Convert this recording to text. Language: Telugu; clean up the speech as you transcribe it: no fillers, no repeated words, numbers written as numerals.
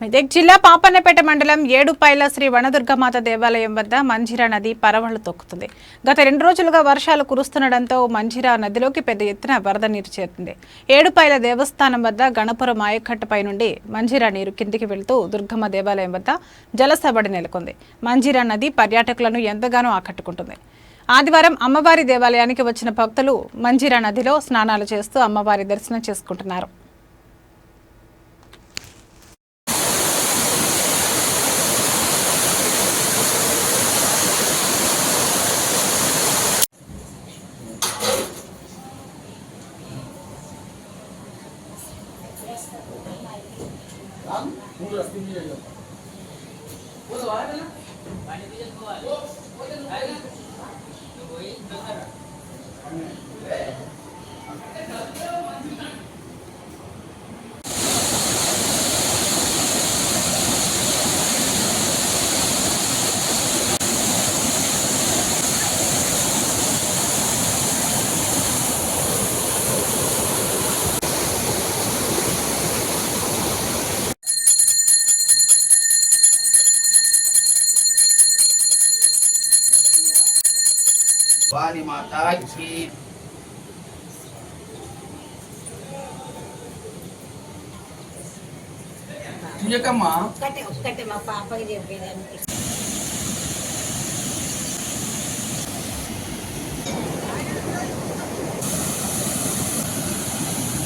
మెదక్ జిల్లా పాపన్నపేట మండలం ఏడుపైల శ్రీ వనదుర్గమాత దేవాలయం వద్ద మంజిరా నది పరవళ్లు తొక్కుతుంది. గత 2 రోజులుగా వర్షాలు కురుస్తుండటంతో మంజిరా నదిలోకి పెద్ద ఎత్తున వరద నీరు చేరుతుంది. ఏడుపైల దేవస్థానం వద్ద గణపురం ఆయకట్టుపై నుండి మంజిరా నీరు కిందికి వెళ్తూ దుర్గమ్మ దేవాలయం వద్ద జలసబడి నెలకొంది. మంజిరా నది పర్యాటకులను ఎంతగానో ఆకట్టుకుంటుంది. ఆదివారం అమ్మవారి దేవాలయానికి వచ్చిన భక్తులు మంజిరా నదిలో స్నానాలు చేస్తూ అమ్మవారి దర్శనం చేసుకుంటున్నారు. వారి మాతా की తీయకమ్మా ఒక్కటే మా పాపకి చెప్పేదానికి